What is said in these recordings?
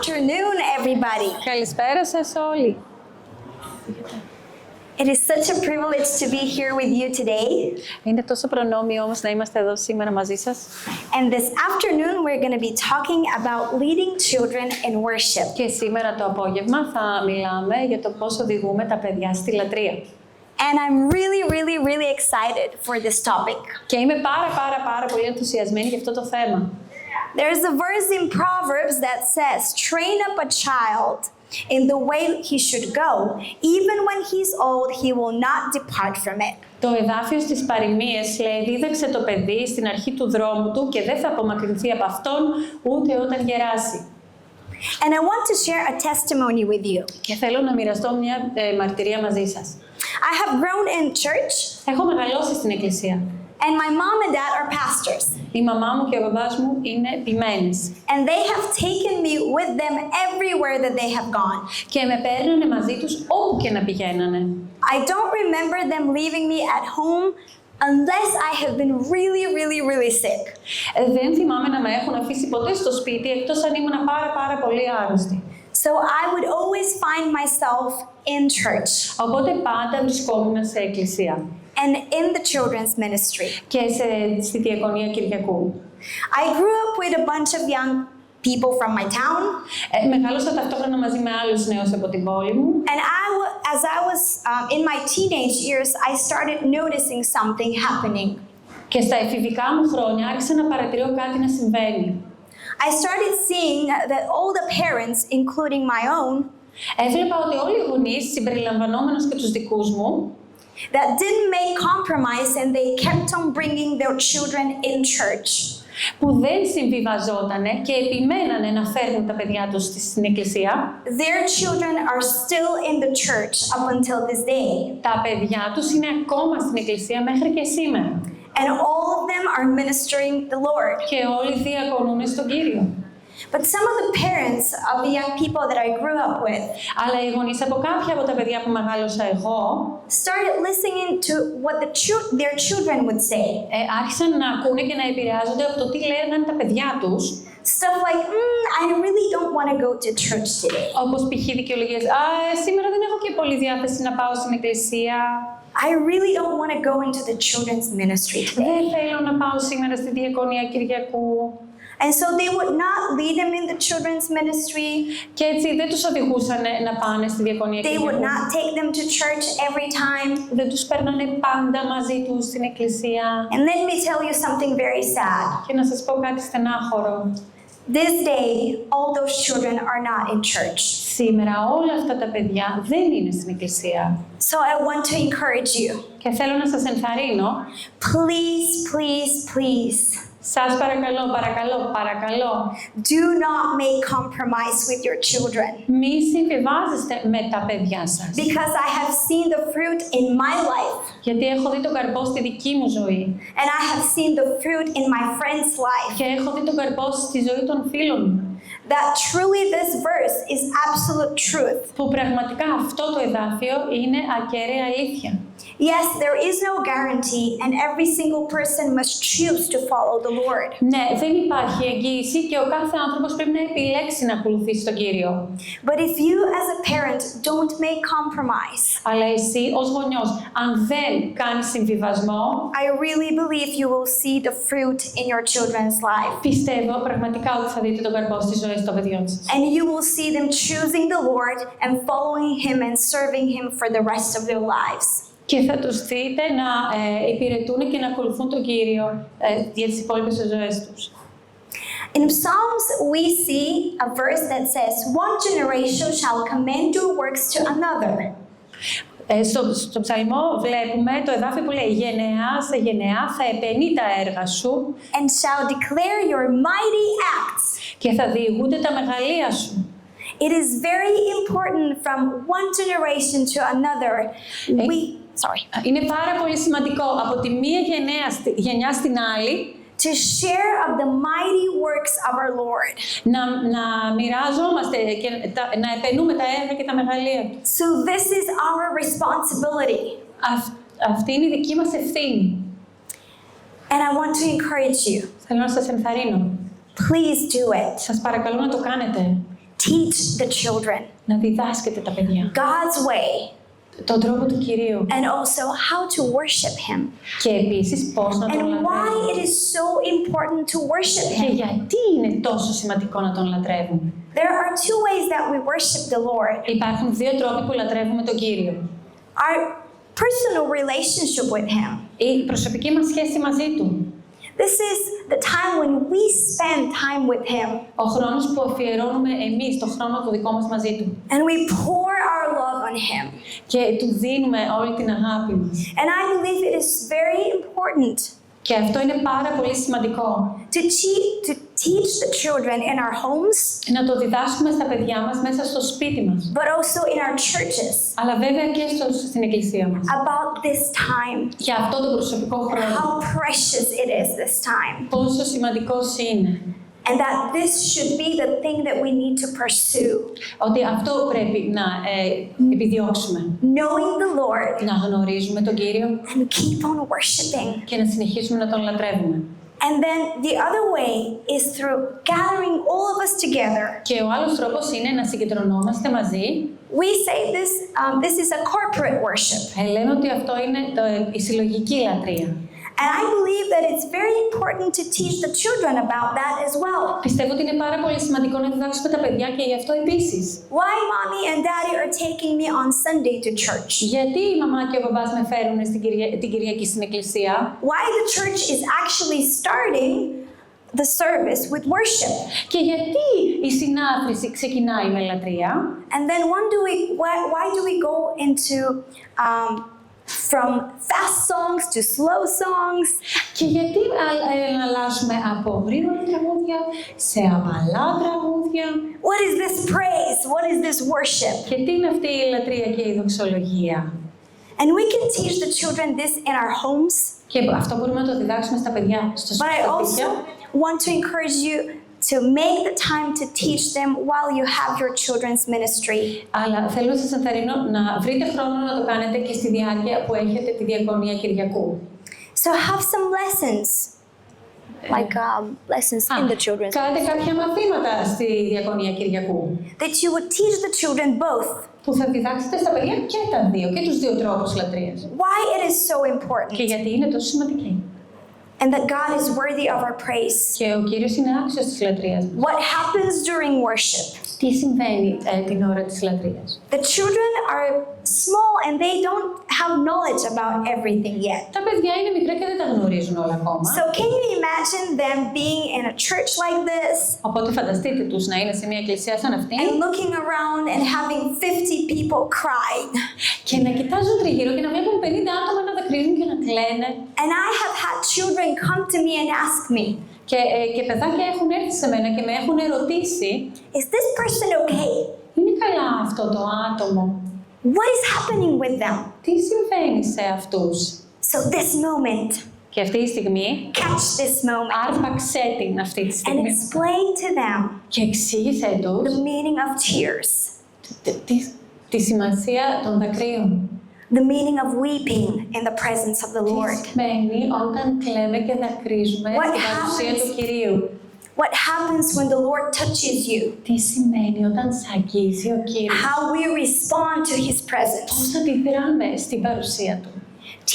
afternoon, everybody. Καλησπέρα σας όλοι. It is such a privilege to be here with you today. Είναι τόσο προνόμιο όμως να είμαστε εδώ σήμερα μαζί σας. And this afternoon, we're going to be talking about leading children in worship. Και σήμερα το απόγευμα θα μιλάμε για το πώς οδηγούμε τα παιδιά στη λατρεία. And I'm really excited for this topic. Και είμαι πάρα πολύ ενθουσιασμένη για αυτό το θέμα. There's a verse in Proverbs that says, "Train up a child in the way he should go. Even when he's old, he will not depart from it." Το εδάφιο στις παροιμίες λέει: «Δίδαξε το παιδί στην αρχή του δρόμου του και δεν θα απομακρυνθεί από αυτόν ούτε όταν γεράσει». And I want to share a testimony with you. Και θέλω να μοιραστώ μια μαρτυρία μαζί σας. I have grown in church, Έχω μεγαλώσει στην εκκλησία. and my mom and dad are pastors. Η μαμά μου και ο μπαμπάς μου είναι ποιμένες. And they have taken me with them everywhere that they have gone. Και με παίρνανε μαζί τους όπου και να πηγαίνανε. I don't remember them leaving me at home unless I have been really sick. Δεν θυμάμαι να με έχουν αφήσει ποτέ στο σπίτι εκτός αν ήμουν πάρα πολύ άρρωστη. So I would always find myself in church Οπότε πάντα βρισκόμουν σε εκκλησία and in the children's ministry. και στη Διακονία Κυριακού. I grew up with a bunch of young people from my town. Μεγάλωσα ταυτόχρονα μαζί με άλλους νέους από την πόλη μου. And as I was in my teenage years, I started noticing something happening. Και στα εφηβικά μου χρόνια άρχισα να παρατηρώ κάτι να συμβαίνει. I started seeing that all the parents, including my own, Έβλεπα ότι όλοι οι γονείς, συμπεριλαμβανόμενος και τους δικούς μου, that didn't make compromise and they kept on bringing their children in church. που δεν συμβιβαζότανε και επιμένανε να φέρνουν τα παιδιά τους στην εκκλησία, Their children are still in the church up until this day. τα παιδιά τους είναι ακόμα στην εκκλησία μέχρι και σήμερα. And all of them are ministering the Lord. Και όλοι διακονούν στον Κύριο. But some of the parents of the young people that I grew up with Αλλά οι γονείς από κάποια από τα παιδιά που μεγάλωσα εγώ started listening to what their children would say. Άρχισαν να ακούνε και να επηρεάζονται από το τι λέγανε τα παιδιά τους. Stuff like, I really don't want to go to church today. Όπως π.χ. δικαιολογίες, σήμερα δεν έχω και πολύ διάθεση να πάω στην εκκλησία. I really don't want to go into the children's ministry today. Δεν θέλω να πάω σήμερα στη Διακονία Κυριακού. And so they would not lead them in the children's ministry. Και έτσι δεν τους οδηγούσαν να πάνε στη Διακονία They would Κυριακού. not take them to church every time. Δεν τους παίρνανε πάντα μαζί τους στην εκκλησία. And let me tell you something very sad. Και να σας πω κάτι στενάχωρο. This day, all those children are not in church. Σήμερα όλα αυτά τα παιδιά δεν είναι στην εκκλησία. So I want to encourage you. Και θέλω να σας ενθαρρύνω. Please. Σας παρακαλώ. Do not make compromise with your children. Μη συμβιβάζεστε με τα παιδιά σας. Because I have seen the fruit in my life. Γιατί έχω δει τον καρπό στη δική μου ζωή. And I have seen the fruit in my friend's life. Και έχω δει τον καρπό στη ζωή των φίλων μου. That truly this verse is absolute truth. Που πραγματικά αυτό το εδάφιο είναι ακέραια αλήθεια. Yes, there is no guarantee and every single person must choose to follow the Lord. Ναι, δεν υπάρχει εγγύηση και ο κάθε άνθρωπος πρέπει να επιλέξει να ακολουθήσει τον Κύριο. But if you as a parent don't make compromise, Αλλά εσύ ως γονιός, αν δεν κάνεις συμβιβασμό, I really believe you will see the fruit in your children's life. πιστεύω πραγματικά ότι θα δείτε τον καρπό στη ζωή των παιδιών σας. And you will see them choosing the Lord and following Him and serving Him for the rest of their lives. Και θα τους δείτε να υπηρετούν και να ακολουθούν τον Κύριο για τις υπόλοιπες ζωές τους. In Psalms, we see a verse that says, "One generation shall commend your works to another." Στο ψαλμό βλέπουμε το εδάφιο που λέει «Γενεά σε γενεά θα επενεί τα έργα σου and shall declare your mighty acts. και θα διηγούνται τα μεγαλεία σου». It is very important from one generation to another. Είναι πάρα πολύ σημαντικό από τη μία γενιά στην άλλη to share of the mighty works of our Lord. να μοιράζομαστε και να επενούμε τα έργα και τα μεγαλεία του. So this is our responsibility. Αυτή είναι η δική μας ευθύνη. And I want to encourage you. Θέλω να σας ενθαρρύνω. Please do it. Σας παρακαλώ να το κάνετε. Teach the children Να διδάσκετε τα παιδιά God's way τον τρόπο του Κυρίου and also how to worship Him και επίσης πώς να τον and why λατρεύουν. it is so important to worship Και Him. γιατί είναι τόσο σημαντικό να τον λατρεύουμε. There are two ways that we worship the Lord. Υπάρχουν δύο τρόποι που λατρεύουμε τον Κύριο. Our personal relationship with Him. Η προσωπική μας σχέση μαζί Του. This is the time when we spend time with Him Ο χρόνος που αφιερώνουμε εμείς, το χρόνο το δικό μας μαζί Του. and we pour our love on Him. Και Του δίνουμε όλη την αγάπη μας. And I believe it is very important Και αυτό είναι πάρα πολύ σημαντικό. to teach the children in our homes, Να το διδάσκουμε στα παιδιά μας μέσα στο σπίτι μας. but also in our churches Αλλά βέβαια και στην εκκλησία μας. about this time, Για αυτό το προσωπικό χρόνο. how precious it is this time, Πόσο σημαντικός είναι. and that this should be the thing that we need to pursue. Ότι αυτό πρέπει να επιδιώξουμε. Knowing the Lord Να γνωρίζουμε τον Κύριο and keep on worshiping. και να συνεχίσουμε να τον λατρεύουμε. And then the other way is through gathering all of us together. Και ο άλλος τρόπος είναι να συγκεντρωνόμαστε μαζί. We say this is a corporate worship. Λέμε ότι αυτό είναι η συλλογική λατρεία. And I believe that it's very important to teach the children about that as well. Πιστεύω ότι είναι πάρα πολύ σημαντικό να διδάξουμε τα παιδιά και γι' αυτό επίσης. Why mommy and daddy are taking me on Sunday to church? Γιατί η μαμά και ο μπαμπάς με φέρουν την Κυριακή στην εκκλησία. Why the church is actually starting the service with worship? Και γιατί η συνάθρηση ξεκινάει με λατρεία. And then why do we go into from fast songs to slow songs? Και γιατί αλλάζουμε από γρήγορα τραγούδια σε απαλά τραγούδια. What is this praise? What is this worship? Και τι είναι αυτή η λατρεία και η δοξολογία. And we can teach the children this in our homes. Και αυτό μπορούμε να το διδάξουμε στα παιδιά στο But I σπίτι. also want to encourage you to make the time to teach them while you have your children's ministry. Αλλά θέλω να σας ενθαρρύνω να βρείτε χρόνο να το κάνετε και στη διάρκεια που έχετε τη διακονία Κυριακού. So have some lessons, like lessons in the children's Κάντε κάποια μαθήματα στη διακονία Κυριακού. that you would teach the children both. Που θα διδάξετε στα παιδιά και τα δύο, και τους δύο τρόπους λατρείας. Why it is so Και important, γιατί είναι τόσο σημαντική. and that God is worthy of our praise. Και ο Κύριος είναι άξιος της λατρείας μας. What happens during worship? Τι συμβαίνει την ώρα της λατρείας. The children are small and they don't have knowledge about everything yet. Τα παιδιά είναι μικρά και δεν τα γνωρίζουν όλα ακόμα. So can you imagine them being in a church like this Οπότε φανταστείτε τους να είναι σε μια εκκλησία σαν αυτή and looking around and having 50 people crying? και να κοιτάζουν τριγύρω και να βλέπουν 50 άτομα να δακρύζουν και να κλαίνε. And I have had children come to me and ask me, Και παιδάκια έχουν έρθει σε μένα και με έχουν ερωτήσει, is this person okay? είναι καλά αυτό το άτομο. What is happening with them? Τι συμβαίνει σε αυτούς. So this moment, Και αυτή τη στιγμή, catch this moment άρπαξέ την αυτή τη and στιγμή explain to them και εξήγησέ τους the meaning of tears, τη σημασία των δακρύων. the meaning of weeping in the presence of the Τι Lord. σημαίνει όταν κλαίμε και δακρύζουμε What στην παρουσία happens? του Κυρίου. What happens when the Lord touches you? Τι σημαίνει όταν σ' αγγίζει ο Κύριος. How we respond to His presence. Πώς αντιδράμε στην παρουσία Του.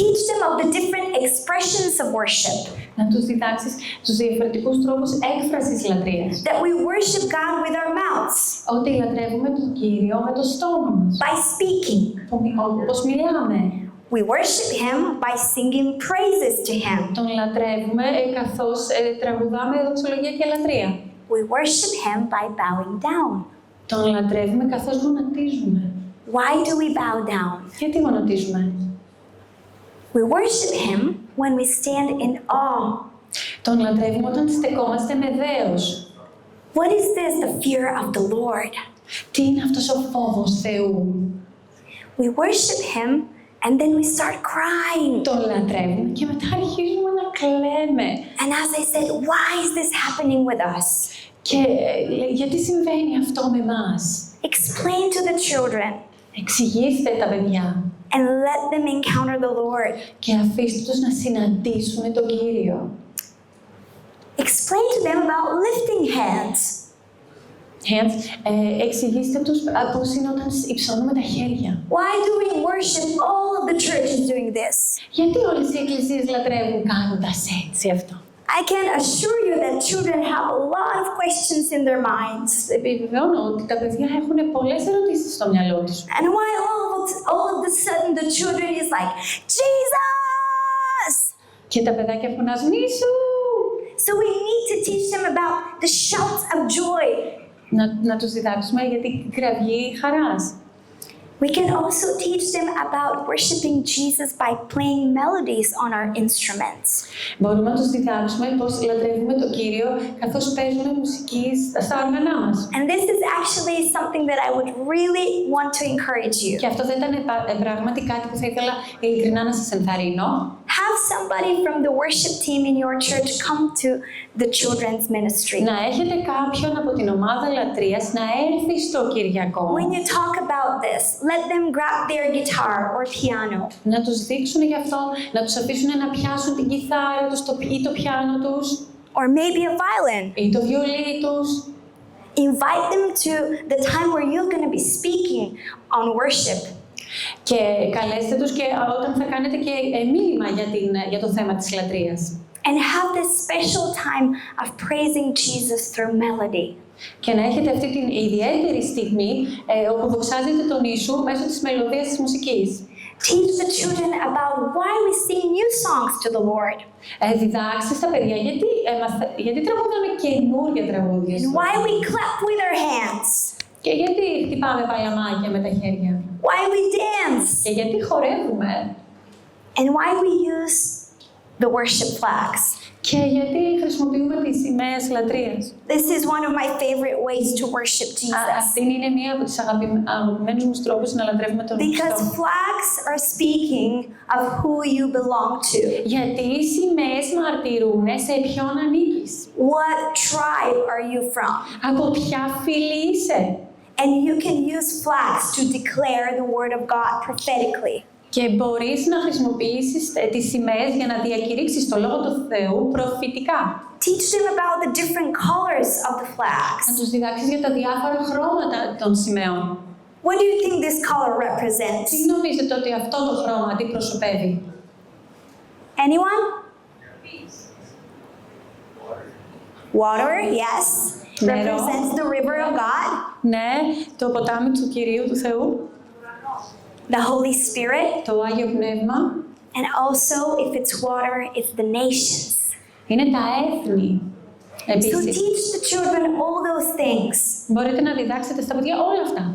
Teach them of the different expressions of worship. Να τους διδάξεις τους διαφορετικούς τρόπους έκφρασης λατρείας. That we worship God with our mouths, Ότι λατρεύουμε τον Κύριο με το στόμα μας. by speaking. Όπως μιλάμε. We worship Him by singing praises to Him. Τον λατρεύουμε καθώς τραγουδάμε δοξολογία και λατρεία. We worship Him by bowing down. Τον λατρεύουμε καθώς γονατίζουμε. Why do we bow down? Γιατί γονατίζουμε. We worship Him when we stand in awe. Τον λατρεύουμε όταν στεκόμαστε με δέος. What is this? The fear of the Lord. Τι είναι αυτός ο φόβος Θεού. We worship Him and then we start crying. Τον λατρεύουμε και μετά αρχίζουμε να κλαίμε. And as I said, why is this happening with us? Και γιατί συμβαίνει αυτό με εμάς. Explain to the children Εξηγήστε τα παιδιά and let them encounter the Lord. και αφήστε τους να συναντήσουν τον Κύριο. Explain to them about lifting hands. Hands. Εξηγήστε τους πώς είναι όταν υψώνουμε τα χέρια. Why during worship all of the church is doing this? Γιατί όλες οι εκκλησίες λατρεύουν κάνοντας έτσι αυτό. I can assure you that children have a lot of questions in their minds. Επιβεβαιώνω ότι τα παιδιά έχουν πολλές ερωτήσεις στο μυαλό τους. And why all of a sudden the children is like, Jesus! Και τα παιδάκια φωνάζουν Ιησού. So we need to teach them about the shouts of joy. Να τους διδάξουμε για την κραυγή χαράς. We can also teach them about worshiping Jesus by playing melodies on our instruments. Μπορούμε να τους διδάξουμε πώς λατρεύουμε τον Κύριο καθώς παίζουμε μουσική στα όργανά μας. And this is actually something that I would really want to encourage you. Και αυτό δεν ήταν πράγματι κάτι που θα ήθελα ειλικρινά να σας ενθαρρύνω. Have somebody from the worship team in your church come to the children's ministry. Να έχετε κάποιον από την ομάδα λατρείας να έρθει στο Κυριακό. When you talk about this, let them grab their guitar or piano. Να τους δείξουν γι' αυτό, να τους αφήσουν να πιάσουν την κιθάρα τους ή το πιάνο τους. Or maybe a violin. Ή το βιολί τους. Invite them to the time where you're going to be speaking on worship. Και καλέστε τους και όταν θα κάνετε και μήνυμα για το θέμα της λατρείας. And have this special time of praising Jesus through melody. Και να έχετε αυτή την ιδιαίτερη στιγμή όπου δοξάζετε τον Ιησού μέσω της μελωδίας της μουσικής. Teach the children about why we sing new songs to the Lord. Διδάξτε στα παιδιά γιατί τραγουδάμε καινούργια τραγούδια. And why we clap with our hands. Και γιατί χτυπάμε παλαμάκια με τα χέρια. Why we dance. Και γιατί χορεύουμε. And why we use the worship flags. Και γιατί χρησιμοποιούμε τις σημαίες λατρείας. This is one of my favorite ways to worship Jesus. Αυτή είναι μία από τις αγαπημένους μου τρόπους να λατρεύουμε τον Because Χριστό. flags are speaking of who you belong to. Γιατί οι σημαίες μαρτυρούν σε ποιον ανήκεις. What tribe are you from? Από ποια φυλή είσαι. And you can use flags to declare the word of God prophetically. Και μπορείς να χρησιμοποιήσεις τις σημαίες για να διακηρύξεις το Λόγο του Θεού προφητικά. Teach them about the different colors of the Να flags. τους διδάξεις για τα διάφορα χρώματα των σημαίων. What do you think this color represents? Τι νομίζετε ότι αυτό το χρώμα αντιπροσωπεύει. Anyone? Water, yes. Νερό. Represents the river of God. Ναι, το ποτάμι του Κυρίου του Θεού, The Holy Spirit. το Άγιο Πνεύμα. And also, if it's water, it's the nations. Είναι τα έθνη. So Επίσης, teach the children all those things. μπορείτε να διδάξετε στα παιδιά όλα αυτά.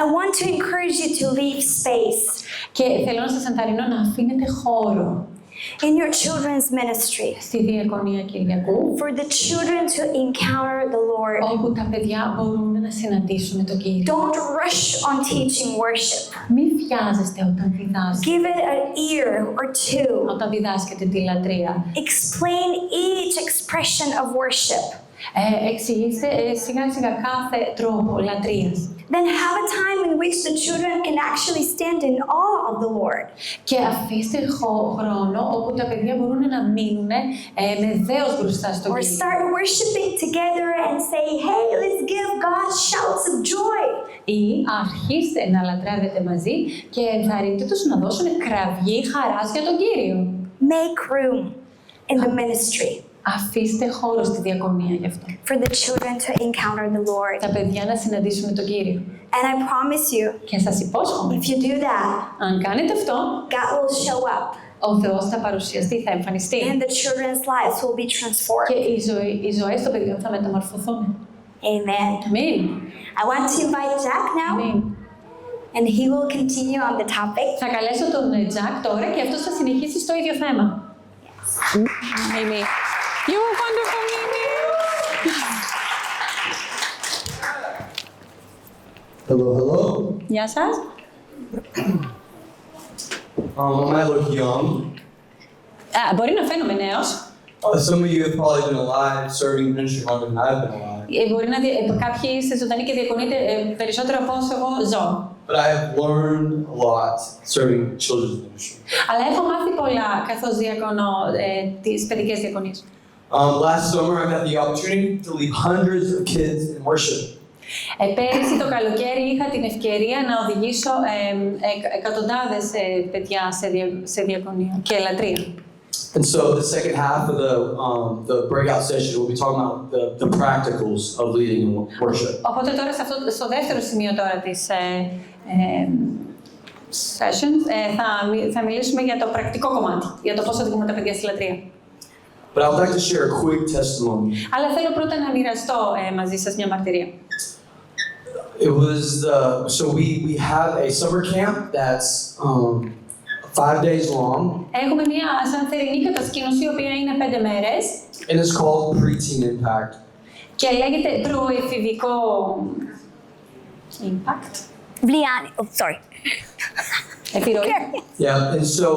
I want to encourage you to leave space Και θέλω να σας ενθαρρύνω να αφήνετε χώρο in your children's ministry στη Διακονία Κυριακού, for the children to encounter the Lord. όπου τα παιδιά μπορούν να συναντήσουν τον Κύριο. Don't rush on teaching worship. Μην βιάζεστε όταν διδάσκετε. Give it an ear or two. Όταν διδάσκετε τη λατρεία. Explain each expression of worship. Εξηγήστε σιγά σιγά κάθε τρόπο λατρείας. Then have a time in which the children can actually stand in awe of the Lord. Και αφήστε χρόνο όπου τα παιδιά μπορούν να μείνουν με δέος μπροστά στον Or Κύριο. start worshiping together and say, hey, let's give God shouts of joy. Ή αρχίστε να λατρεύετε μαζί και ενθαρρύντε τους να δώσουν κραυγή χαράς για τον Κύριο. Make room in the ministry Αφήστε χώρο στη διακονία γι' αυτό. for the children to encounter the Lord. Τα παιδιά να συναντήσουν τον Κύριο. And I promise you, Και σας υπόσχομαι, if you do that, αν κάνετε αυτό, God will show up ο Θεός θα παρουσιαστεί, θα εμφανιστεί. and the children's lives will be Και transformed. οι ζωές των παιδιών θα μεταμορφωθούν. Amen. Αμήν. I want to invite Jack now, Αμήν. and he will continue on the topic. Θα καλέσω τον Τζακ τώρα και αυτός θα συνεχίσει στο ίδιο θέμα. Μίμη. You're wonderful, Mimi. Hello, hello. Γεια σας. I might look young. Μπορεί να φαίνομαι νέος. Some of you have probably been alive serving ministry longer than I've been alive. Μπορεί να κάποιοι είστε ζωντανοί και διακονείτε περισσότερο από όσο εγώ ζω. But I have learned a lot serving children's ministry. Αλλά έχω μάθει πολλά καθώς διακονώ τις παιδικές διακονίες. Last summer, I had the opportunity to lead hundreds of kids in worship. Πέρυσι το καλοκαίρι είχα την ευκαιρία να οδηγήσω εκατοντάδες παιδιά σε διακονία και λατρεία. And so the second half of the breakout session, we'll be talking about the practicals of leading in worship. Οπότε τώρα στο δεύτερο σημείο τώρα της session θα μιλήσουμε για το πρακτικό κομμάτι, για το πώς οδηγούμε τα παιδιά στη λατρεία. But I would like to share a quick testimony. Αλλά θέλω πρώτα να μοιραστώ μαζί σας μια μαρτυρία. It was so we have a summer camp that's 5 days long, Έχουμε μια σαν θερινή κατασκήνωση, η οποία είναι 5 μέρες and it's called Preteen Impact. και λέγεται προεφηβικό impact. Влияние. Oh, sorry. Επιρροή. Yeah, and so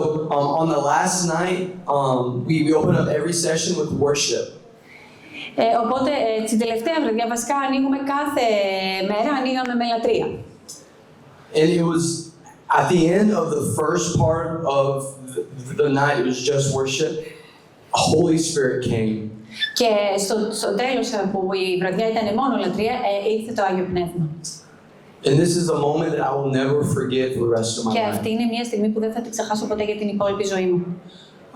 on the last night, we open up every session with worship. Οπότε την τελευταία βραδιά βασικά ανοίγουμε κάθε μέρα, ανοίγαμε με λατρεία. And it was at the end of the first part of the night, it was just worship. Holy Spirit came. Και στο τέλος που η βραδιά ήταν μόνο λατρεία, ήρθε το Άγιο Πνεύμα. And this is a moment that I will never forget for the rest of my Και life. αυτή είναι μια στιγμή που δεν θα την ξεχάσω ποτέ για την υπόλοιπη ζωή μου.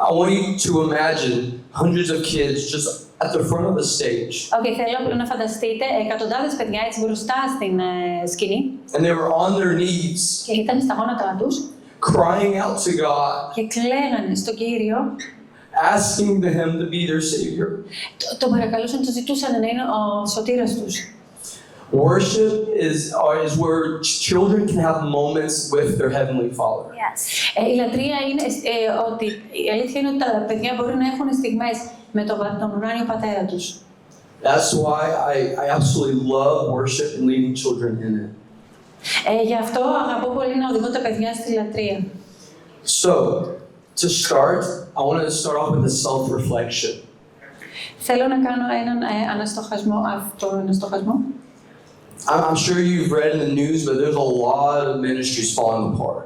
I want you to imagine hundreds of kids just at the front of the stage. Θέλω να φανταστείτε εκατοντάδες παιδιά έτσι μπροστά στην σκηνή And they were on their knees, και ήταν στα γόνατά τους crying out to God, και κλαίγανε στον Κύριο. asking him to be their savior. Τον παρακαλούσαν, τον ζητούσαν να είναι ο σωτήρας τους. Worship is where children can have moments with their heavenly Father. Yes. Η λατρεία είναι ότι η αλήθεια είναι ότι τα παιδιά μπορούν να έχουν στιγμές με τον ουράνιο πατέρα τους. That's why I absolutely love worship and leading children in it. Γι' αυτό αγαπώ πολύ να οδηγώ τα παιδιά στη λατρεία. So, to start, I want to start off with a self-reflection. Θέλω να κάνω έναν αυτοαναστοχασμό. I'm sure you've read in the news, but there's a lot of ministries falling apart.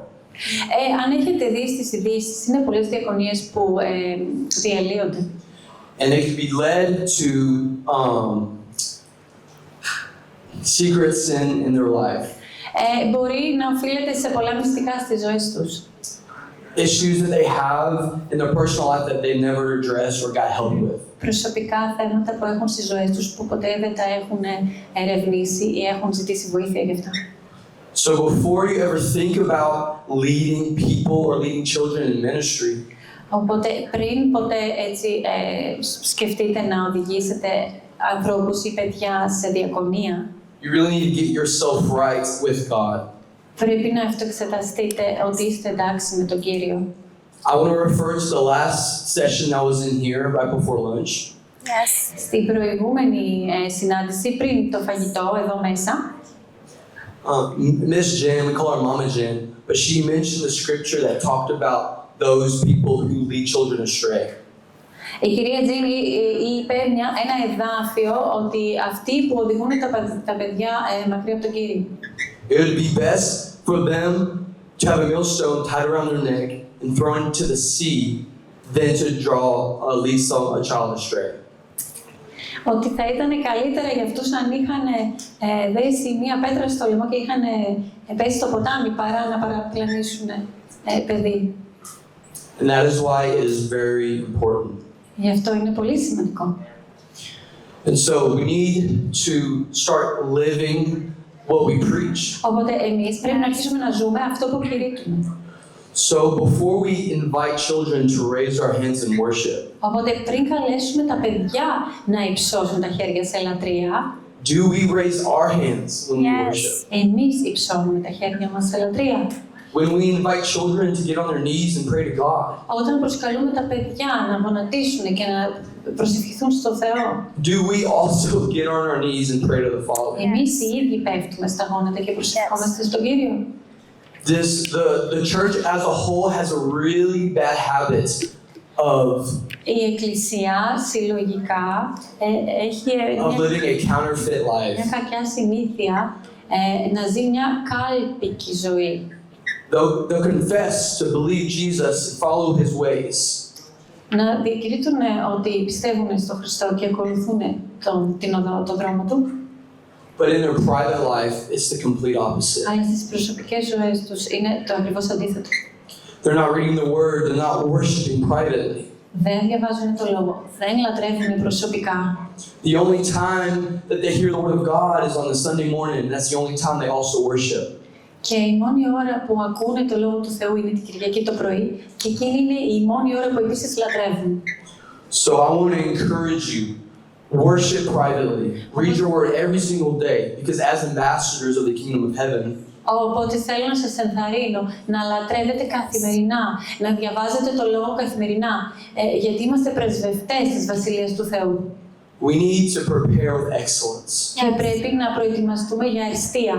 Αν έχετε δει στις ειδήσεις, είναι πολλές διακονίες που διαλύονται. And they can be led to secret sin in their life. Μπορεί να οφείλεται σε πολλά μυστικά στις ζωές τους. Issues that they have in their personal life that they never addressed or got help with. Προσωπικά θέματα που έχουν στις ζωές τους που ποτέ δεν τα έχουν ερευνήσει ή έχουν ζητήσει βοήθεια γι' αυτά. So before you ever think about leading people or leading children in ministry, Οπότε πριν ποτέ έτσι σκεφτείτε να οδηγήσετε ανθρώπους ή παιδιά σε διακονία, you really need to get yourself right with God. πρέπει να αυτοεξεταστείτε ότι είστε εντάξει με τον Κύριο. I want to refer to the last session that was in here right before lunch. Yes. Στην προηγούμενη συνάντηση, πριν το φαγητό εδώ μέσα, Miss Jen, we call her Mama Jen, but she mentioned the scripture that talked about those people who lead children astray. η κυρία Τζιν είπε ένα εδάφιο ότι αυτοί που οδηγούν τα παιδιά μακριά από τον Κύριο. It would be best for them to have a millstone tied around their neck and thrown into the sea than to lead a child astray. Ότι θα ήταν καλύτερα για αυτούς αν είχαν δέσει μία πέτρα στο λαιμό και είχαν πέσει στο ποτάμι παρά να παραπλανήσουν παιδί. And that is why it is very important. Γι' αυτό είναι πολύ σημαντικό. And so we need to start living what we preach. Οπότε εμείς πρέπει να αρχίσουμε να ζούμε αυτό που κηρύττουμε. So before we invite children to raise our hands in worship, Οπότε πριν καλέσουμε τα παιδιά να υψώσουν τα χέρια σε λατρεία, do we raise our hands when we Yes. worship? εμείς υψώνουμε τα χέρια μας σε λατρεία. When we invite children to get on their knees and pray to God, Όταν προσκαλούμε τα παιδιά να γονατίσουν και να προσευχηθούν στο Θεό, do we also get on our knees and pray to the Father? εμείς οι ίδιοι πέφτουμε στα γόνατα και προσευχόμαστε στον Κύριο. The church as a whole has a really bad habit of Η Εκκλησία συλλογικά έχει living a counterfeit μια life. κακιά συνήθεια να ζει μια κάλπικη ζωή. They'll confess to believe Jesus and follow his ways. να διακηρύττουν ότι πιστεύουν στον Χριστό και ακολουθούν τον δρόμο Του. But in their private life, it's the complete opposite. Αλλά στις προσωπικές ζωές τους είναι το ακριβώς αντίθετο. They're not reading the word, they're not worshiping privately. Δεν διαβάζουν το λόγο, δεν λατρεύουν προσωπικά. The only time that they hear the word of God is on the Sunday morning, and that's the only time they also worship. Και η μόνη ώρα που ακούνε το λόγο του Θεού είναι την Κυριακή το πρωί, και εκείνη είναι η μόνη ώρα που επίσης λατρεύουν. So I want to encourage you, worship privately. Read your word every single day, because as ambassadors of the kingdom of heaven, Οπότε θέλω να σας ενθαρρύνω να λατρεύετε καθημερινά, να διαβάζετε το λόγο καθημερινά, γιατί είμαστε πρεσβευτές της Βασιλείας του Θεού. we need to prepare with excellence Και πρέπει να προετοιμαστούμε για αριστεία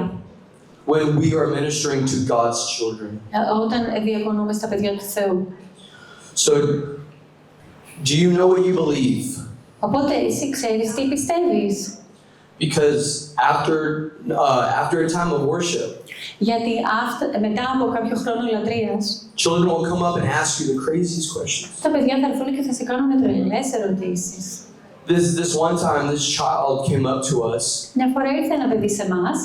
when we are ministering to God's children. όταν διακονούμε στα παιδιά του Θεού. So, do you know what you believe? Οπότε εσύ ξέρεις τι πιστεύεις. Because after a time of worship, Γιατί μετά από κάποιο χρόνο λατρείας, children will come up and ask you the craziest questions. τα παιδιά θα έρθουν και θα σε κάνουν τρελές ερωτήσεις. This one time, this child came up to us, Μια φορά ήρθε ένα παιδί σε εμάς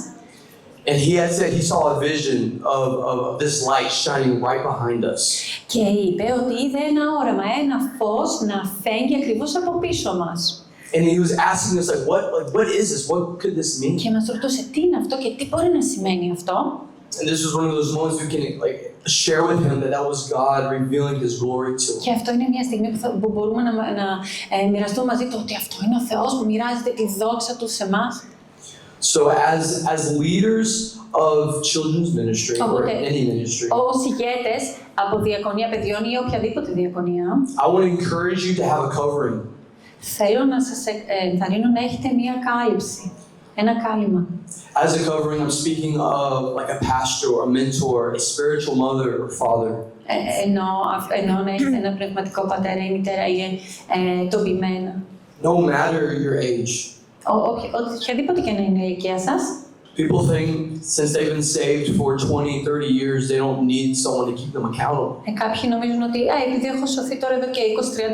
and he had said he saw a vision of this light shining right behind us. και είπε ότι είδε ένα όραμα, ένα φως να φέγγει ακριβώς από πίσω μας. And he was asking us, what is this? What could this mean? Και μας ρωτούσε τι είναι αυτό και τι μπορεί να σημαίνει αυτό. And this was one of those moments we can share with him that was God revealing His glory to him. Και αυτό είναι μια στιγμή που μπορούμε να μοιραστούμε μαζί του ότι αυτό είναι ο Θεός που μοιράζεται τη δόξα Του σε εμάς. So as leaders of children's ministry or any ministry, Ως ηγέτες από διακονία παιδιών ή οποιαδήποτε διακονία, I want to encourage you to have a covering. θέλω να σας ενθαρρύνω να έχετε μια κάλυψη, ένα κάλυμα. As a covering, I'm speaking of like a pastor or a mentor, a spiritual mother or father. Ενώ να έχετε ένα πνευματικό πατέρα ή μητέρα ή τον ποιμένα. No matter your age. Οποιαδήποτε και να είναι η ηλικία σας. People think since they've been saved for 20, 30 years, they don't need someone to keep them accountable. Κάποιοι νομίζουν ότι επειδή έχω σωθεί τώρα εδώ και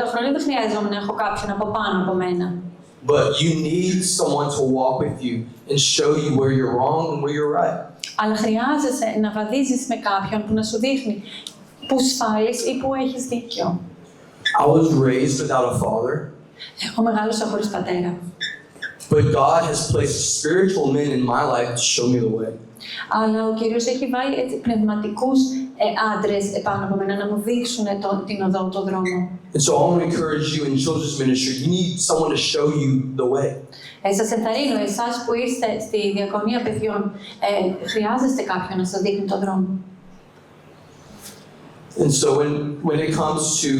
20-30 χρόνια, δεν χρειάζομαι να έχω κάποιον από πάνω από μένα. But you need someone to walk with you and show you where you're wrong and where you're right. Αλλά χρειάζεσαι να βαδίζεις με κάποιον που να σου δείχνει που σφάλεις ή που έχεις δίκιο. I was raised without a father, Εγώ μεγάλωσα χωρίς πατέρα. but God has placed spiritual men in my life to show me the way. Αλλά ο Κύριος έχει βάλει πνευματικούς άντρες επάνω από μένα να μου δείξουν την οδό, τον δρόμο. And so I want to encourage you in children's ministry, you need someone to show you the way. Σας ενθαρρύνω, εσάς που είστε στη διακονία παιδιών, χρειάζεστε κάποιον να σας δείχνει τον δρόμο. And so when it comes to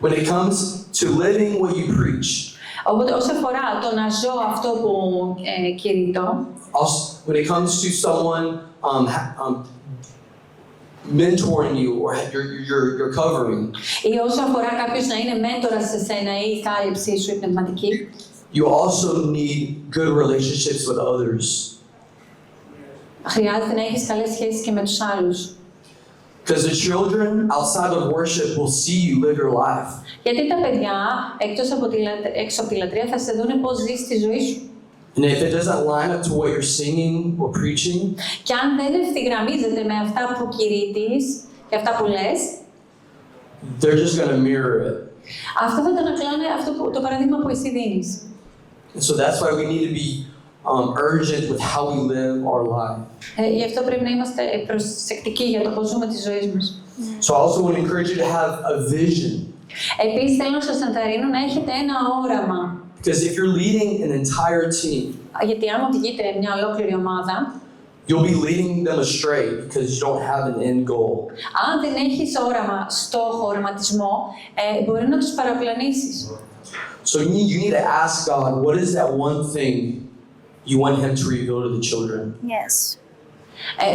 when it comes to living what you preach, Οπότε όσο αφορά το να ζω αυτό που κηρύττω, when it comes to someone mentoring you or your covering, ή όσο αφορά κάποιος να είναι μέντορας σε σένα ή η κάλυψή σου η πνευματική, you also need good relationships with others. χρειάζεται να έχεις καλές σχέσεις και με τους άλλους. Because the children outside of worship will see you live your life. Γιατί τα παιδιά έξω από τη λατρεία θα σε δούνε πώς ζεις τη ζωή σου. And if it doesn't line up to what you're singing or preaching, Και αν δεν ευθυγραμμίζεται με αυτά που κηρύττεις και αυτά που λες, they're just going to mirror it. αυτό θα το ανακλάνε το παραδείγμα που εσύ δίνεις. And so that's why we need to be urgent with how we live our life. Γι' αυτό πρέπει να είμαστε προσεκτικοί για το πώς ζούμε τις ζωές μας. So I also want to encourage you to have a vision. Επίσης θέλω να σας ενθαρρύνω να έχετε ένα όραμα. Because if you're leading an entire team, Γιατί αν οδηγείτε μια ολόκληρη ομάδα, you'll be leading them astray because you don't have an end goal. αν δεν έχεις όραμα, στόχο, οραματισμό, μπορεί να τους παραπλανήσεις. So you need to ask God, what is that one thing you want Him to reveal to the children? Yes.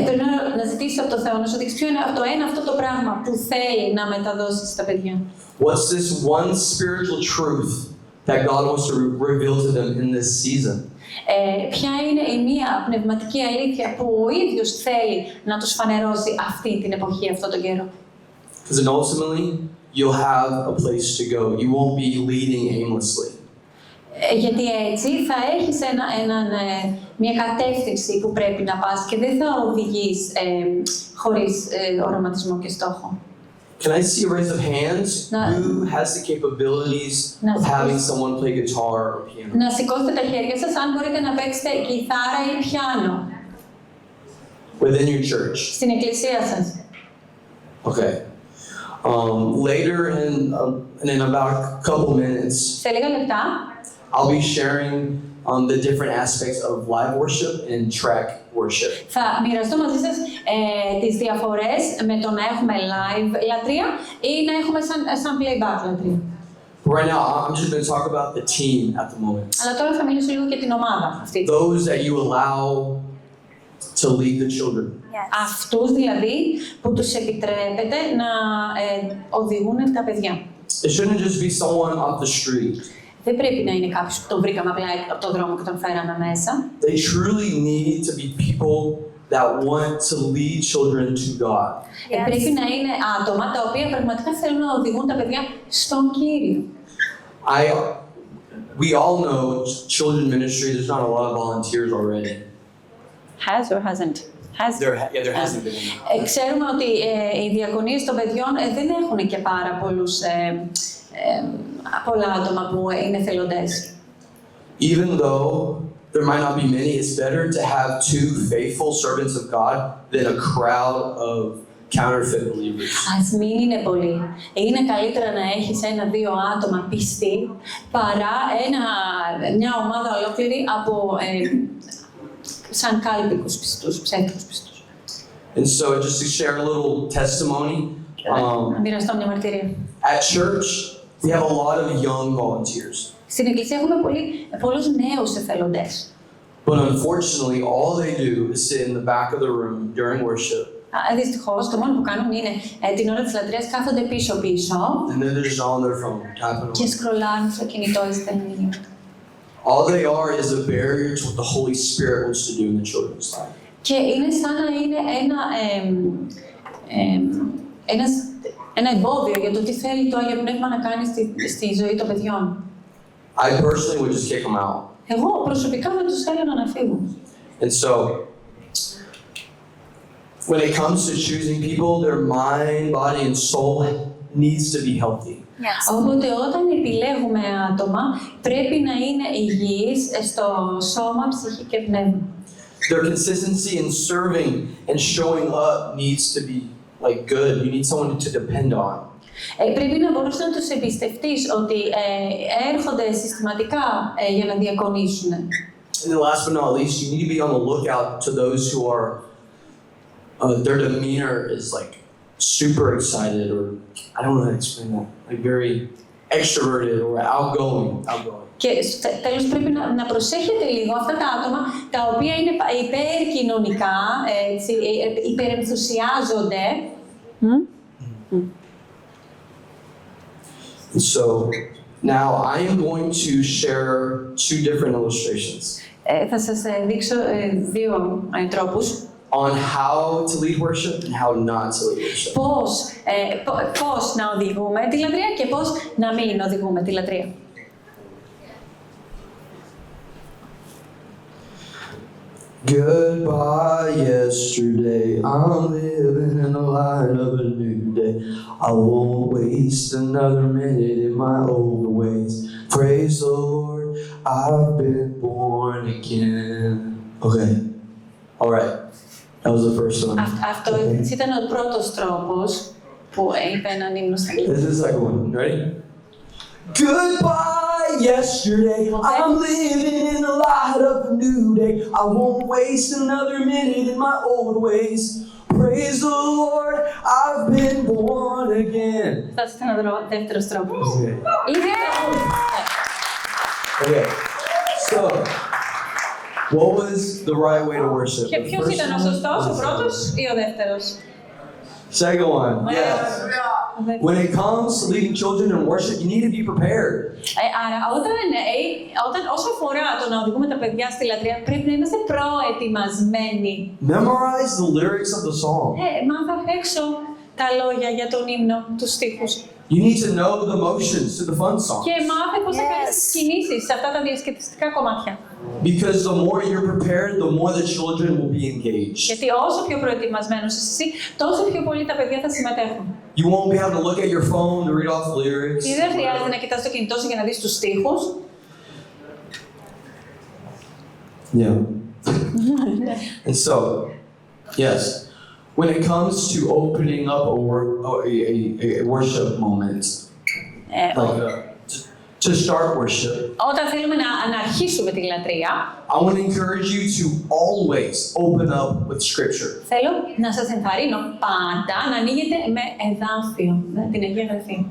Πρέπει να ζητήσεις από τον Θεό να σου δείξει ποιο είναι αυτό το πράγμα που θέλει να μεταδώσει στα παιδιά. What's this one spiritual truth that God wants to reveal to them in this season? Ποια είναι η μία πνευματική αλήθεια που ο ίδιος θέλει να τους φανερώσει αυτή την εποχή, αυτόν τον καιρό. Because then ultimately, you'll have a place to go. You won't be leading aimlessly. Γιατί έτσι θα έχεις μια κατεύθυνση που πρέπει να πας και δεν θα οδηγείς χωρίς οραματισμό και στόχο. Can I see a raise of hands? No. Who has the capabilities No. of having someone play guitar or piano? Να σηκώσετε τα χέρια σας αν μπορείτε να παίξετε κιθάρα ή πιάνο Within your church. στην εκκλησία σας. Okay. Later in about a couple minutes, Σε λίγα λεπτά I'll be sharing the different aspects of live worship and track worship. θα μοιραστώ μαζί σας τις διαφορές με το να έχουμε live λατρεία ή να έχουμε σαν playback λατρεία. Right now, I'm just going to talk about the team at the moment. Αλλά τώρα θα μιλήσω λίγο για την ομάδα αυτή. Those that you allow to lead the children. Yes. Αυτούς δηλαδή που τους επιτρέπετε να οδηγούν τα παιδιά. It shouldn't just be someone off the street. Δεν πρέπει να είναι κάποιος που τον βρήκαμε απλά από τον δρόμο και τον φέραμε μέσα. They truly need to be people that want to lead children to God. Yes. Πρέπει να είναι άτομα τα οποία πραγματικά θέλουν να οδηγούν τα παιδιά στον Κύριο. We all know children ministry, there's not a lot of volunteers already. Has or hasn't? Has. There hasn't been any. Ξέρουμε ότι οι διακονίες των παιδιών δεν έχουν και πάρα πολλά άτομα που είναι θελοντές. Even though there might not be many, it's better to have 2 faithful servants of God than a crowd of counterfeit believers. Ας μην είναι πολλοί. Είναι καλύτερα να έχεις 1-2 άτομα πιστοί παρά μια ομάδα ολόκληρη από σαν κάλπικους πιστούς, ψεύτικους πιστούς. And so just to share a little testimony, Να μοιραστώ μια μαρτυρία. at church, we have a lot of young volunteers. Στην εκκλησία έχουμε πολλούς νέους εθελοντές. But unfortunately, all they do is sit in the back of the room during worship, Δυστυχώς, το μόνο που κάνουν είναι την ώρα της λατρείας κάθονται πίσω-πίσω and then they're just on their phone, tapping και away. σκρολάρουν στο κινητό ή στέλνουν μηνύματα. All they are is a barrier to what the Holy Spirit wants to do in the children's life. Και είναι σαν να είναι ένα εμπόδιο για το τι θέλει το Άγιο Πνεύμα να κάνει στη ζωή των παιδιών. I personally would just kick them out. Εγώ προσωπικά δεν τους έλεγα να φύγουν. And so, when it comes to choosing people, their mind, body, and soul needs to be healthy. Yes. Οπότε όταν επιλέγουμε άτομα, πρέπει να είναι υγιείς στο σώμα, ψυχή και πνεύμα. Their consistency in serving and showing up needs to be like good. You need someone to depend on. Πρέπει να μπορείς να τους εμπιστευτείς ότι έρχονται συστηματικά για να διακονήσουν. And then last but not least, you need to be on the lookout to those who are, their demeanor is like super excited, or I don't know how to explain that, like very extroverted or outgoing. Και τέλος πρέπει να προσέχετε λίγο αυτά τα άτομα τα οποία είναι υπερκοινωνικά, υπερενθουσιάζονται. And so now I am going to share 2 different illustrations Θα σας δείξω 2 τρόπους on how to lead worship and how not to lead worship. πώς να οδηγούμε τη λατρεία και πώς να μην οδηγούμε τη λατρεία. Goodbye yesterday, I'm living in the light of a new day. I won't waste another minute in my old ways. Praise the Lord, I've been born again. Okay, all right, that was the first one. Αυτό ήταν ο πρώτος τρόπος που είπε έναν ύμνο στα This αγγλικά. is the second one, ready? Goodbye yesterday, I'm living in the light of a new day. I won't waste another minute in my old ways. Praise the Lord, I've been born again. Αυτός ήταν ο δεύτερος τρόπος. Okay. Ήδη Okay. So, what was the right way to worship? Και The ποιος first ήταν ο one σωστός, or ο the πρώτος second ή ο δεύτερος? one? Second one. Yes. Ο δεύτερος. When it comes to leading children in worship, you need to be prepared. Άρα, όσο αφορά το να οδηγούμε τα παιδιά στη λατρεία, πρέπει να είμαστε προετοιμασμένοι. Memorize the lyrics of the song. Μάθα έξω τα λόγια για τον ύμνο, τους στίχους. You need to know the motions to the fun songs. Και μάθε πώς θα κάνεις Yes. τις κινήσεις σε αυτά τα διασκεδαστικά κομμάτια. Because the more you're prepared, the more the children will be engaged. Γιατί όσο πιο προετοιμασμένος είσαι εσύ, τόσο πιο πολύ τα παιδιά θα συμμετέχουν. You won't be able to look at your phone to read off lyrics. Και δεν χρειάζεται να κοιτάς το κινητό σου για να δεις τους στίχους. Yeah. And so, yes, when it comes to opening up a worship moment, like to start worship, Όταν θέλουμε να αρχίσουμε τη λατρεία, I want to encourage you to always open up with Scripture. θέλω να σας ενθαρρύνω πάντα να ανοίγετε με εδάφιο, την Αγία Γραφή.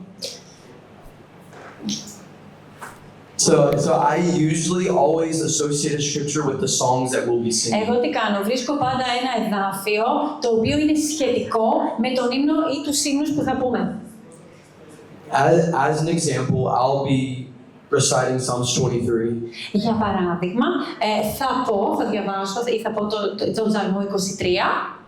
So I usually always associate a scripture with the songs that we'll be singing. Εγώ τι κάνω, βρίσκω πάντα ένα εδάφιο το οποίο είναι σχετικό με τον ύμνο ή τους ύμνους που θα πούμε. As an example, I'll be reciting Psalms 23. Για παράδειγμα, θα διαβάσω ή θα πω τον Ψαλμό 23.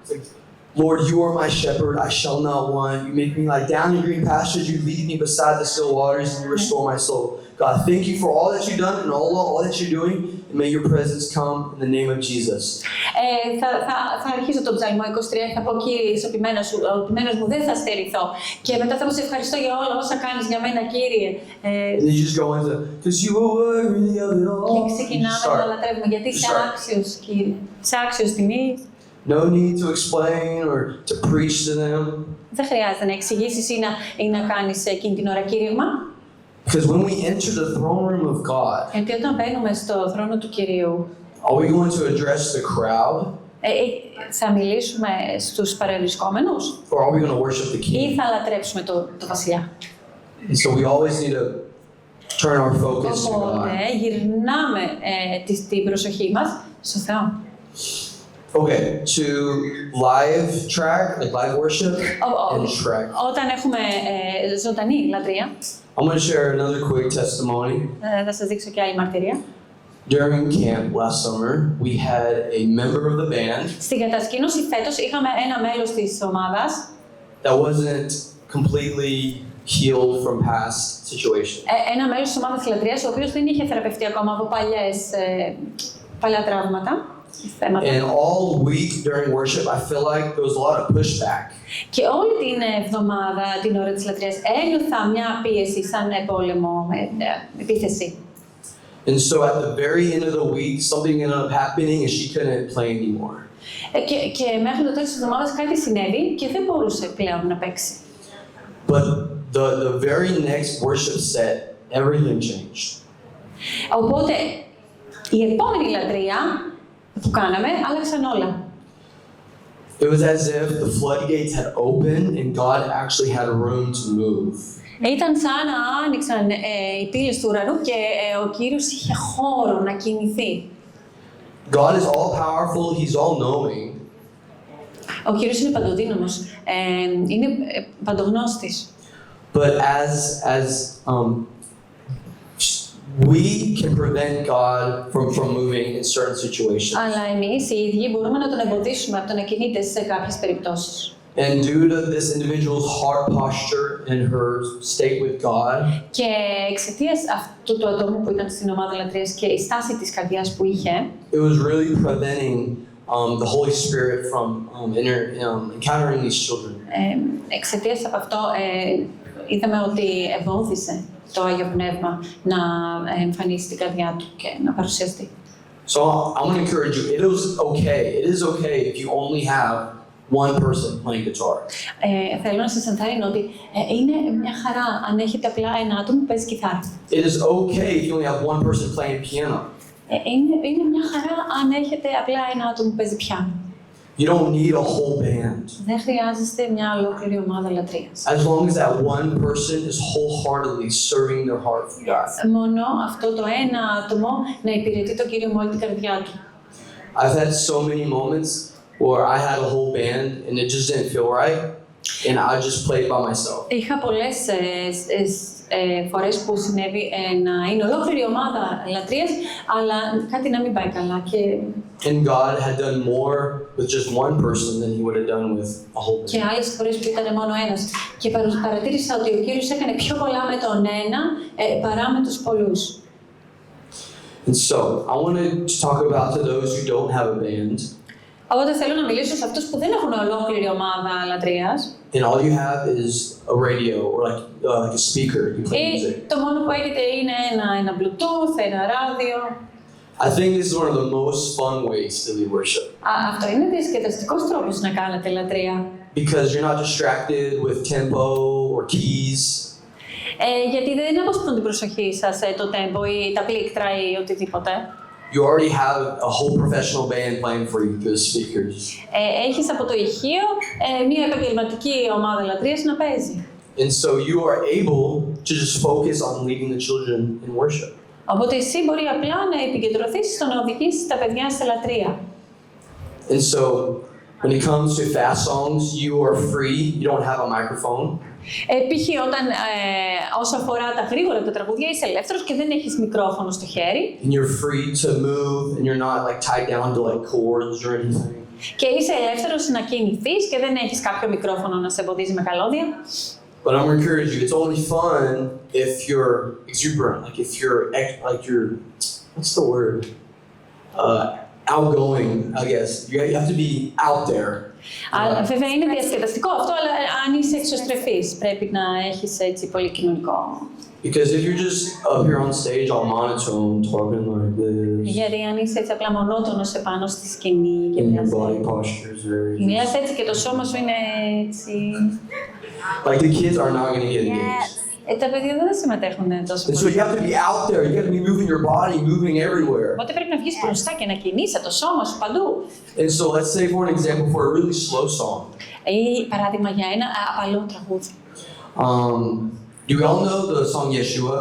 Lord, you are my shepherd, I shall not want. You make me lie down in green pastures. You lead me beside the still waters, and you restore my soul. God, thank you for all that you've done and all that you're doing, and may your presence come in the name of Jesus. Θα αρχίσω τον Ψαλμό 23, θα πω Κύριε, είσαι ο ποιμένος μου, δεν θα στερηθώ. Και μετά θα πω σε ευχαριστώ για όλα όσα κάνεις για μένα, Κύριε. And then you just go into, because you are worthy of it all. Και ξεκινάμε να λατρεύουμε, γιατί είσαι άξιος, Κύριε. Είσαι άξιος τιμής. No need to explain or to preach to them. Δεν χρειάζεται να εξηγήσεις ή να κάνεις εκείνη την ώρα κήρυγμα. Because when we enter the throne room of God, Γιατί όταν μπαίνουμε στο θρόνο του Κυρίου, are we going to address the crowd θα μιλήσουμε στους παρευρισκόμενους or are we going to worship the ή King? θα λατρέψουμε το βασιλιά. And so we always need to turn our focus to Οπότε God. γυρνάμε την προσοχή μας στο Θεό. Okay, to live track, like live worship and track. Όταν έχουμε ζωντανή λατρεία, I'm going to share another quick testimony. θα σας δείξω και άλλη μαρτυρία. During camp last summer, we had a member of the band Στην κατασκήνωση φέτος είχαμε ένα μέλος της ομάδας, that wasn't completely healed from past situations. ένα μέλος της ομάδας λατρείας, ο οποίος δεν είχε θεραπευτεί ακόμα από παλιά τραύματα, θέματα. And all week during worship, I feel like there was a lot of pushback. Και όλη την εβδομάδα, την ώρα της λατρείας, ένιωθα μια πίεση σαν πόλεμο, επίθεση. And so at the very end of the week, something ended up happening and she couldn't play anymore. Και μέχρι το τέλος της εβδομάδας κάτι συνέβη και δεν μπορούσε πλέον να παίξει. But the very next worship set, everything changed. Οπότε, η επόμενη λατρεία που κάναμε, άλλαξαν όλα. It was as if the floodgates had opened and God actually had room to move. Ήταν σαν να άνοιξαν οι πύλες του ουρανού και ο Κύριος είχε χώρο να κινηθεί. God is all powerful, He's all knowing. Ο Κύριος είναι παντοδύναμος, είναι παντογνώστης. But as we can prevent God from moving in certain situations. Αλλά εμείς οι ίδιοι μπορούμε να τον εμποδίσουμε από το να κινείται σε κάποιες περιπτώσεις. And due to this individual's heart posture and her state with God, Και εξαιτίας αυτού του ατόμου που ήταν στην ομάδα λατρείας και η στάση της καρδιάς που είχε, it was really preventing the Holy Spirit from encountering these children. εξαιτίας από αυτό είδαμε ότι εμπόδισε το Άγιο Πνεύμα να εμφανίσει την καρδιά του και να παρουσιαστεί. So I want to encourage you, it is okay if you only have one person playing guitar. Θέλω να σας ενθαρρύνω ότι είναι μια χαρά αν έχετε απλά ένα άτομο που παίζει κιθάρα. It is okay if you only have one person playing piano. Είναι μια χαρά αν έχετε απλά ένα άτομο που παίζει πιάνο. You don't need a whole band. Δεν χρειάζεστε μια ολόκληρη ομάδα λατρείας. As long as that one person is wholeheartedly serving their heart for God. Μόνο αυτό το ένα άτομο να υπηρετεί τον Κύριο με όλη την καρδιά του. I've had so many moments where I had a whole band and it just didn't feel right and I just played by myself. Είχα πολλές φορές που συνέβη να είναι ολόκληρη ομάδα λατρείας, αλλά κάτι να μην πάει καλά και And God had done more with just one person than he would have done with a whole Και band. άλλες φορές που ήταν μόνο ένας. Και παρατήρησα ότι ο Κύριος έκανε πιο πολλά με τον ένα παρά με τους πολλούς. And so, I wanted to talk about to those who don't have a band, Οπότε θέλω να μιλήσω σε αυτούς που δεν έχουν ολόκληρη ομάδα λατρείας and all you have is a radio or like a speaker you play ή music. το μόνο που έχετε είναι ένα Bluetooth, ένα ράδιο. I think this is one of the most fun ways to lead worship Αυτό είναι διασκεδαστικός τρόπος να κάνετε λατρεία. because you're not distracted with tempo or keys. Γιατί δεν αποσπούν την προσοχή σας το tempo ή τα πλήκτρα ή οτιδήποτε. You already have a whole professional band playing for you through the speakers. Έχεις από το ηχείο μια επαγγελματική ομάδα λατρείας να παίζει. And so you are able to just focus on leading the children in worship. Οπότε εσύ μπορεί απλά να επικεντρωθείς στο να οδηγήσεις τα παιδιά σε λατρεία. And so when it comes to fast songs, you are free. You don't have a microphone. Π.χ. Όσο αφορά τα γρήγορα τα τραγούδια, είσαι ελεύθερος και δεν έχεις μικρόφωνο στο χέρι. And you're free to move and you're not like tied down to like chords or anything. Και είσαι ελεύθερος να κινηθείς και δεν έχεις κάποιο μικρόφωνο να σε εμποδίζει με καλώδια. But I'm gonna encourage you. It's only fun if you're exuberant, like if you're what's the word? Outgoing, I guess. You have to be out there. Αλλά βέβαια είναι διασκεδαστικό αυτό, αλλά αν είσαι εξωστρεφής, πρέπει να έχεις έτσι πολύ κοινωνικό. Because if you're just up here on stage all monotone, talking like this, Γιατί αν είσαι έτσι απλά μονότονος επάνω στη σκηνή και and your μιλάς body posture is very, μιλάς έτσι και το σώμα σου είναι έτσι. like the kids are not gonna get engaged. Yes. Τα παιδιά δεν συμμετέχουν τόσο And so πολύ. you have to be out there. You have to be moving your body, moving everywhere. Οπότε πρέπει να βγεις μπροστά και να κινείσαι το σώμα σου παντού. And so let's say for an example for a really slow song. Ή παράδειγμα για ένα απαλό τραγούδι. Do we all know the song Yeshua?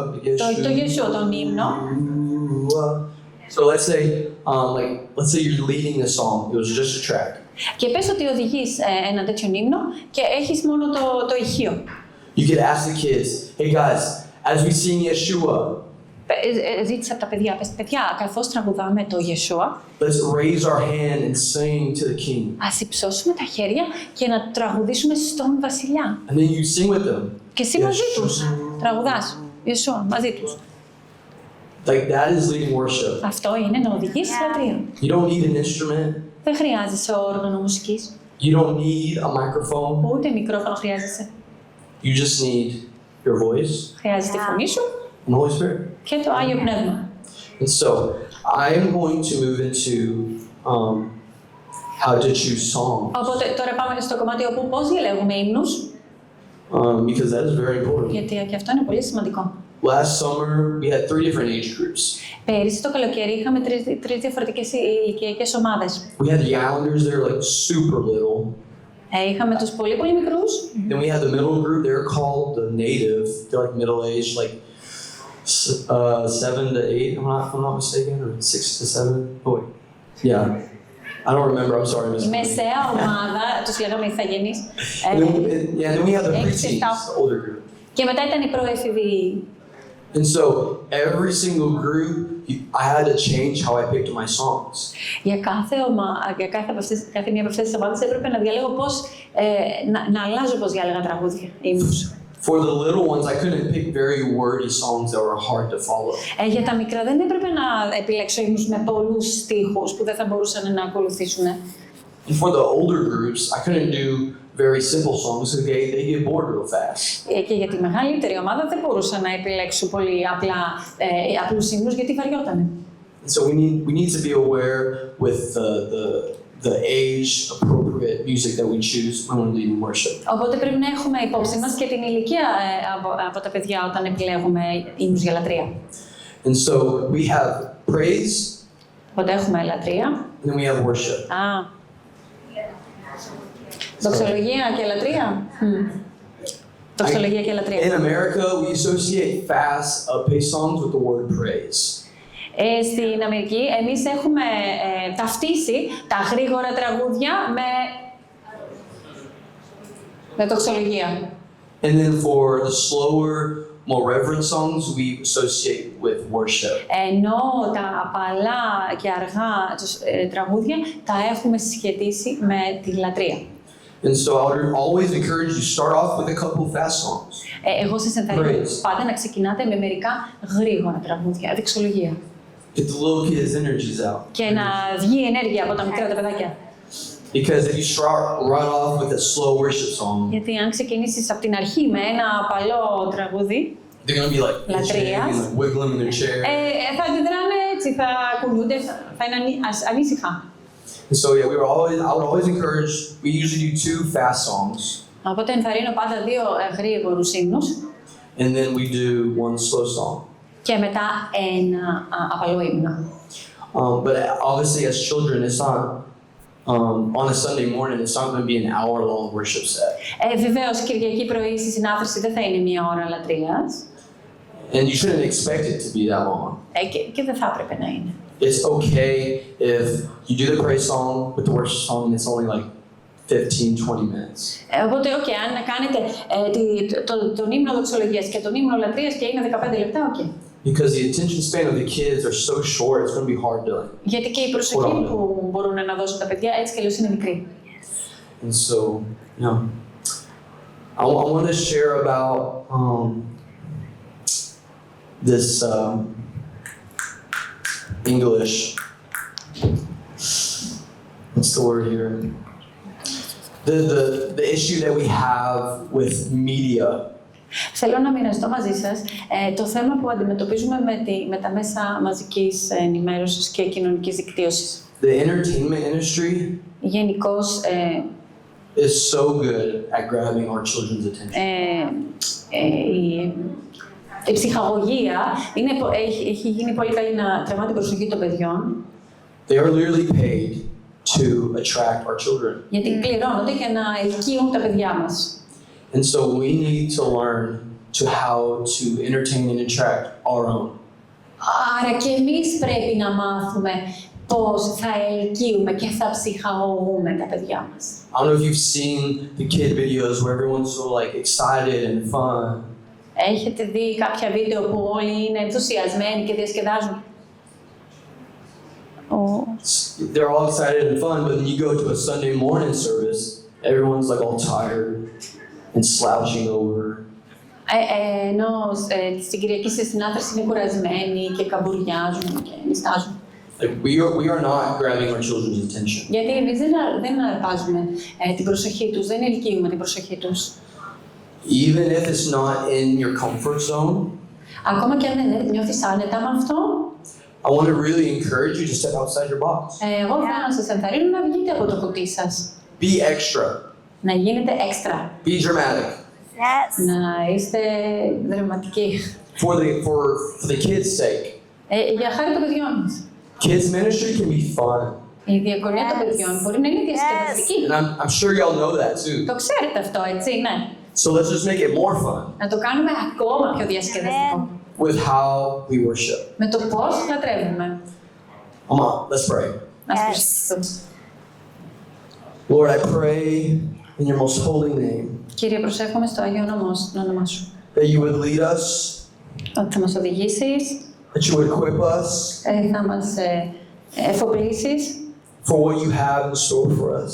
Το Ιεσού, τον ύμνο. So let's say you're leading the song. It was just a track. Και πες ότι οδηγείς ένα τέτοιο ύμνο και έχεις μόνο το ηχείο. You could ask the kids, "Hey guys, as we sing Yeshua, Ζήτησε από τα παιδιά, πες παιδιά, καθώς τραγουδάμε το Ιεσούα, let's raise our hand and sing to the King." ας υψώσουμε τα χέρια και να τραγουδήσουμε στον βασιλιά. And then you sing with them. Και εσύ μαζί τους τραγουδάς, Ιεσούα, μαζί τους. Like that is leading worship. Αυτό είναι να οδηγήσεις λατρεία. You don't need an instrument. Δεν χρειάζεσαι όργανο μουσικής, You don't need a microphone. ούτε μικρόφωνο χρειάζεσαι. You just need your voice Χρειάζεται η φωνή σου and the Holy Spirit. και το Άγιο Πνεύμα. And so I am going to move into how to choose songs Οπότε τώρα πάμε στο κομμάτι όπου πώς διαλέγουμε ύμνους, because that is very important. γιατί και αυτό είναι πολύ σημαντικό. Last summer we had 3 different age groups. Πέρυσι το καλοκαίρι είχαμε τρεις διαφορετικές ηλικιακές ομάδες. We had the Islanders, they're like super little. Είχαμε τους πολύ πολύ μικρούς. Then we had the middle group, they're called the native. They're like middle aged, like 7 to 8, if I'm not mistaken, or 6 to 7. Oh wait. Yeah. I don't remember, I'm sorry, Miss. Η μεσαία ομάδα, τους λέγαμε ηθαγενείς. And then we had the 6, preteens, 7. the older group. Και μετά ήταν οι προέφηβοι. And so every single group, I had to change how I picked my songs. Για κάθε μία από αυτές τις ομάδες έπρεπε να διαλέγω πώς, να αλλάζω πώς διάλεγα τραγούδια, ύμνους. For the little ones, I couldn't pick very wordy songs that were hard to follow. Για τα μικρά δεν έπρεπε να επιλέξω ύμνους με πολλούς στίχους που δεν θα μπορούσαν να ακολουθήσουν. And for the older groups, I couldn't do very simple songs because they get bored real fast. Και για τη μεγαλύτερη ομάδα δεν μπορούσα να επιλέξω πολύ απλούς ύμνους γιατί βαριότανε. And so we need to be aware with the age appropriate music that we choose when we're leading worship. Οπότε πρέπει να έχουμε υπόψη μας και την ηλικία από τα παιδιά όταν επιλέγουμε ύμνους για λατρεία. And so we have praise, Οπότε έχουμε λατρεία. and then we have worship. Δοξολογία και λατρεία. Δοξολογία και λατρεία. In America, we associate fast-paced songs with the word praise. Στην Αμερική εμείς έχουμε ταυτίσει τα γρήγορα τραγούδια με δοξολογία. And then for the slower, more reverent songs we associate with worship. Ενώ τα απαλά και αργά τραγούδια τα έχουμε συσχετίσει με τη λατρεία. And so I would always encourage you to start off with a couple fast songs. Εγώ σας ενθαρρύνω Praise. πάντα να ξεκινάτε με μερικά γρήγορα τραγούδια, δεξιολογία. Get the little kids' energies out. Και να βγει η ενέργεια από τα μικρά τα παιδάκια. Because if you start right off with a slow worship song, Γιατί αν ξεκινήσεις από την αρχή με ένα απαλό τραγούδι, they're gonna be like Latreas. itching and like wiggling in their chair. θα αντιδράνε έτσι, θα κουνιούνται, θα είναι ανήσυχα. And so yeah, I would always encourage. We usually do 2 fast songs, Οπότε ενθαρρύνω πάντα 2 γρήγορους ύμνους and then we do 1 slow song. και μετά ένα απαλό ύμνο. But obviously, as children, it's not on a Sunday morning. It's not going to be an hour-long worship set. Βεβαίως, Κυριακή πρωί στη συνάθρηση δεν θα είναι 1 ώρα λατρείας And you shouldn't expect it to be that long. και δεν θα έπρεπε να είναι. It's okay if you do the praise song with the worship song and it's only like 15-20 minutes. Οπότε, αν κάνετε τον ύμνο δοξολογίας και τον ύμνο λατρείας και είναι 15 λεπτά, Because the attention span of the kids are so short, it's going to be hard to. Γιατί και η προσοχή που μπορούν να δώσουν τα παιδιά έτσι κι αλλιώς είναι μικρή. And so, I want to share about this English. What's the word here? The issue that we have with media. Θέλω να μοιραστώ μαζί σας το θέμα που αντιμετωπίζουμε με τα μέσα μαζικής ενημέρωσης και κοινωνικής δικτύωσης. The entertainment industry Γενικώς, is so good at grabbing our children's attention. η ψυχαγωγία έχει γίνει πολύ καλή να τραβά την προσοχή των παιδιών, They are literally paid to attract our children. γιατί πληρώνονται για να ελκύουν τα παιδιά μας. And so we need to learn to how to entertain and attract our own. Άρα και εμείς πρέπει να μάθουμε πώς θα ελκύουμε και θα ψυχαγωγούμε τα παιδιά μας. I don't know if you've seen the kid videos where everyone's so like excited and fun. Έχετε δει κάποια βίντεο που όλοι είναι ενθουσιασμένοι και διασκεδάζουν? They're all excited and fun, but then you go to a Sunday morning service, everyone's like all tired and slouching over. Ενώ στην Κυριακή στη συνάθρηση είναι κουρασμένοι και καμπουριάζουν και νηστάζουν. Like we are not grabbing our children's attention. Γιατί εμείς δεν αρπάζουμε την προσοχή τους, δεν ελκύουμε την προσοχή τους. Even if it's not in your comfort zone, Ακόμα και αν δεν νιώθεις άνετα με αυτό, I want to really encourage you to step outside your box. εγώ θέλω να σας ενθαρρύνω να βγείτε από το κουτί σας. Be extra. Να γίνετε έξτρα. Be dramatic. Yes. Να είστε δραματικοί. For the kids' sake. Για χάρη των παιδιών μας. Kids ministry can be fun. Η διακονία των παιδιών μπορεί να είναι διασκεδαστική. And I'm sure y'all know that too. Το ξέρετε αυτό, έτσι, ναι. So let's just make it more fun Να το κάνουμε ακόμα πιο διασκεδαστικό. with how we worship. Με το πώς λατρεύουμε. Come on, let's pray. Ας Yes. προσευχηθούμε. Lord, I pray in your most holy name Κύριε, προσεύχομαι στο Άγιο όνομά Σου. that you would lead us, Ότι θα μας οδηγήσεις, that you would equip us θα μας εφοπλήσεις for what you have in store for us.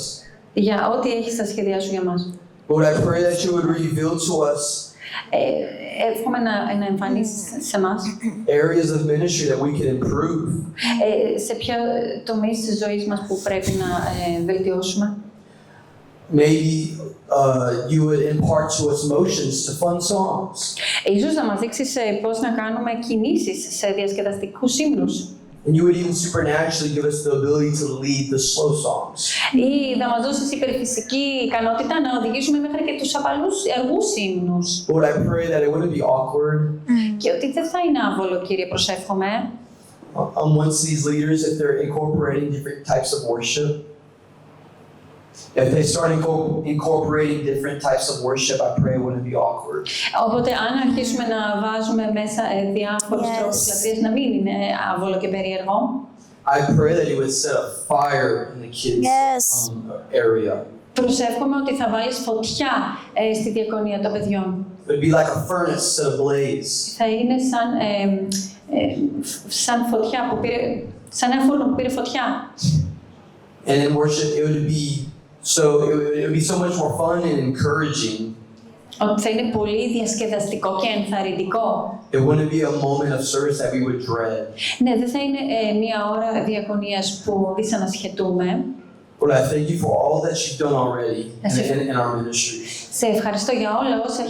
για ό,τι έχεις στα σχέδιά Σου για μας. Lord, I pray that you would reveal to us Εύχομαι να εμφανίσεις σε εμάς areas of ministry that we can improve. σε ποιο τομείς της ζωής μας που πρέπει να βελτιώσουμε. Maybe you would impart to us motions to fun songs. Ίσως να μας δείξεις πώς να κάνουμε κινήσεις σε διασκεδαστικούς ύμνους. And you would even supernaturally give us the ability to lead the slow songs. Ή να μας δώσεις υπερφυσική ικανότητα να οδηγήσουμε μέχρι και τους απαλούς αργούς ύμνους. Lord, I pray that it wouldn't be awkward Και ότι δεν θα είναι άβολο, Κύριε, προσεύχομαι, amongst these leaders if they're incorporating different types of worship. If they start incorporating different types of worship, I pray it wouldn't be awkward. Οπότε αν αρχίσουμε να βάζουμε μέσα διάφορους τρόπους λατρείας, να μην είναι άβολο και περίεργο. I pray that you would set a fire in the kids' area. Προσεύχομαι ότι θα βάλεις φωτιά στη διακονία των παιδιών. It would be like a furnace set ablaze. Θα είναι σαν φωτιά που πήρε, σαν ένα φούρνο που πήρε φωτιά. And in worship, it would be so much more fun and encouraging. Ότι θα είναι πολύ διασκεδαστικό και ενθαρρυντικό. It wouldn't be a moment of service that we would dread. Ναι, δεν θα είναι μία ώρα διακονίας που δυσανασχετούμε. Lord, I thank you for all that you've done already in our ministry. Σε ευχαριστώ για όλα όσα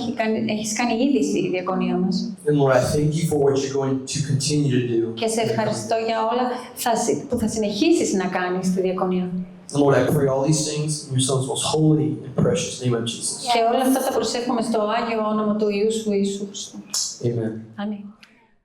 έχεις κάνει ήδη στη διακονία μας. And Lord, I thank you for what you're going to continue to do. Και σε ευχαριστώ για όλα που θα συνεχίσεις να κάνεις στη διακονία. And Lord, I pray all these things in your Son's most holy and precious name of Jesus. Και όλα αυτά τα προσεύχομαι στο Άγιο όνομα του Υιού σου Ιησού Χριστού. Amen. Αμήν.